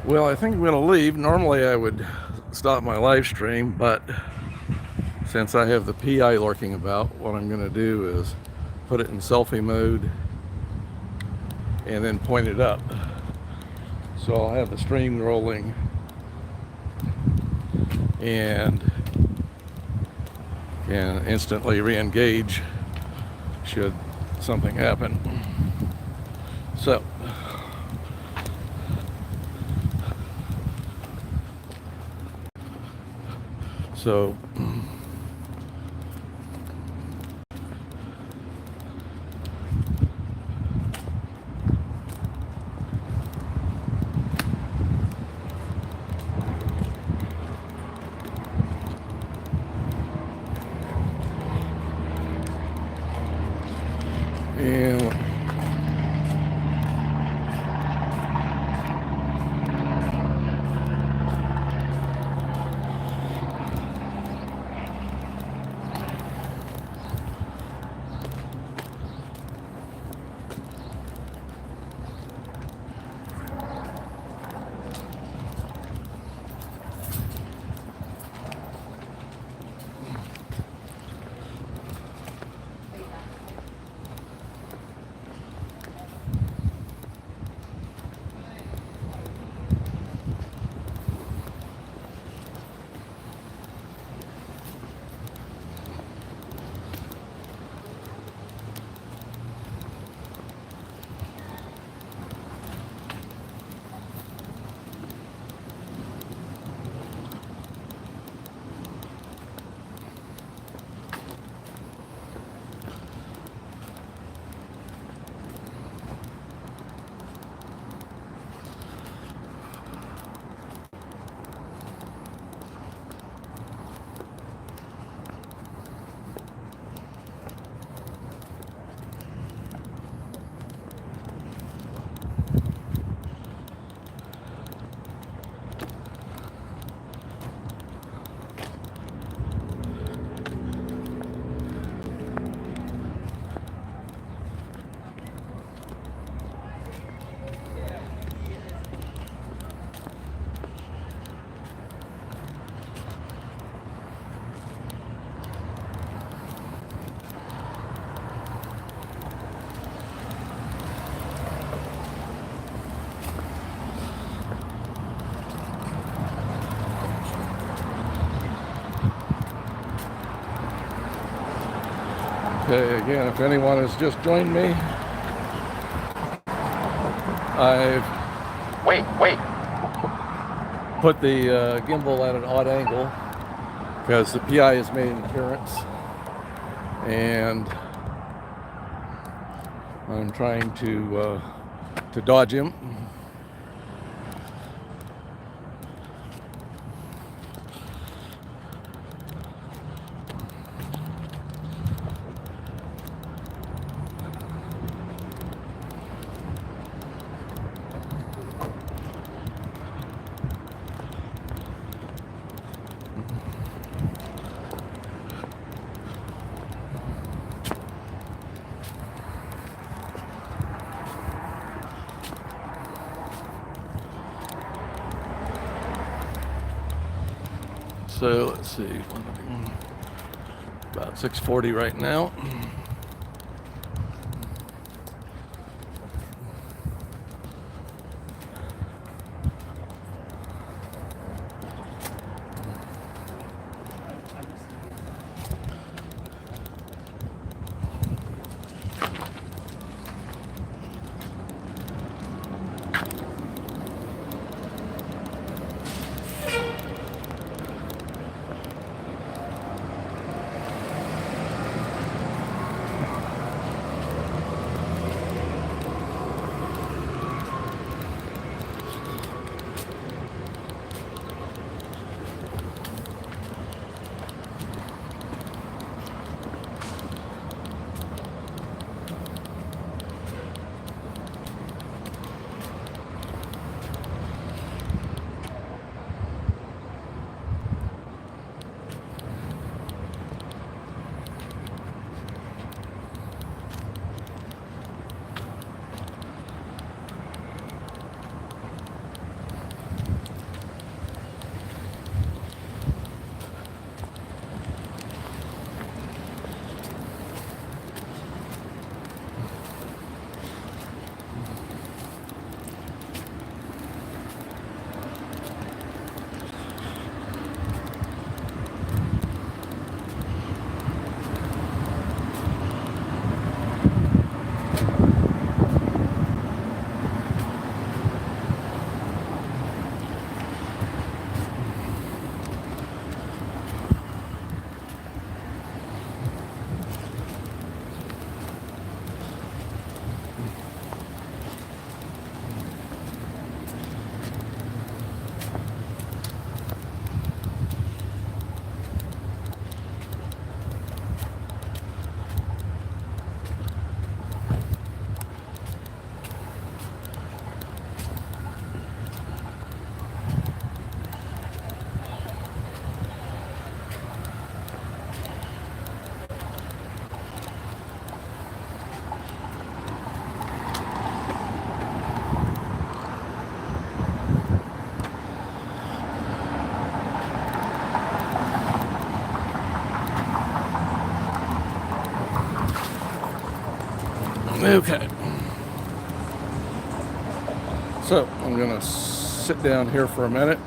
Well, I think I'm going to leave. Normally I would stop my live stream, but since I have the PI lurking about, what I'm going to do is put it in selfie mode and then point it up. So I'll have the stream rolling and can instantly re-engage should something happen. So and okay, again, if anyone has just joined me, I've put the gimbal at an odd angle because the PI has made an appearance, and I'm trying to dodge him. So let's see, about 6:40 right now. Okay. So I'm gonna sit down here for a minute.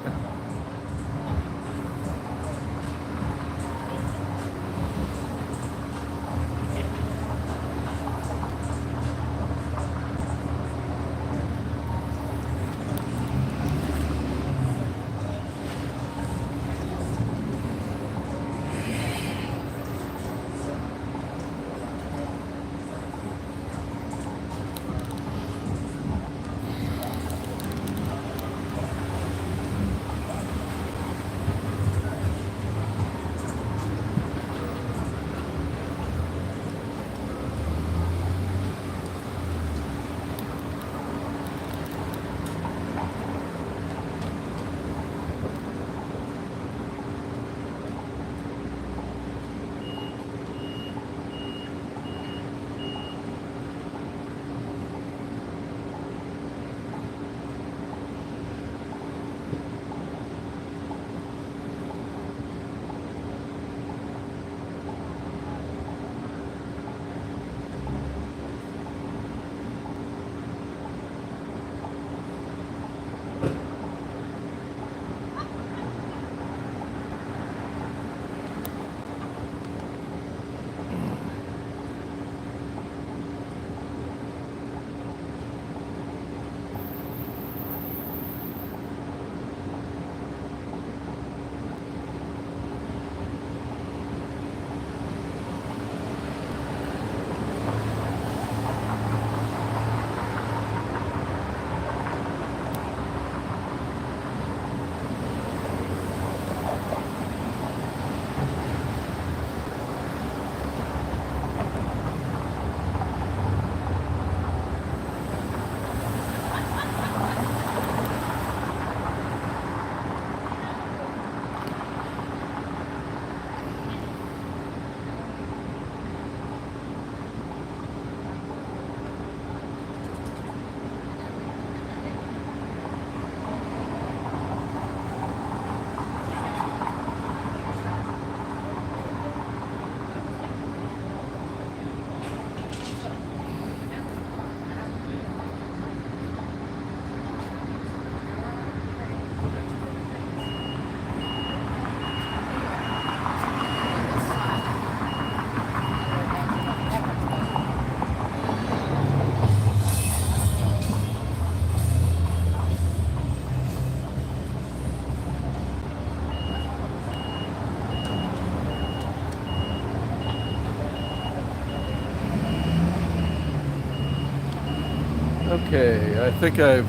Okay, I think I've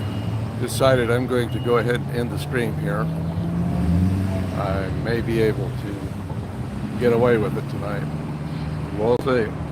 decided I'm going to go ahead and end the stream here. I may be able to get away with it tonight. We'll see.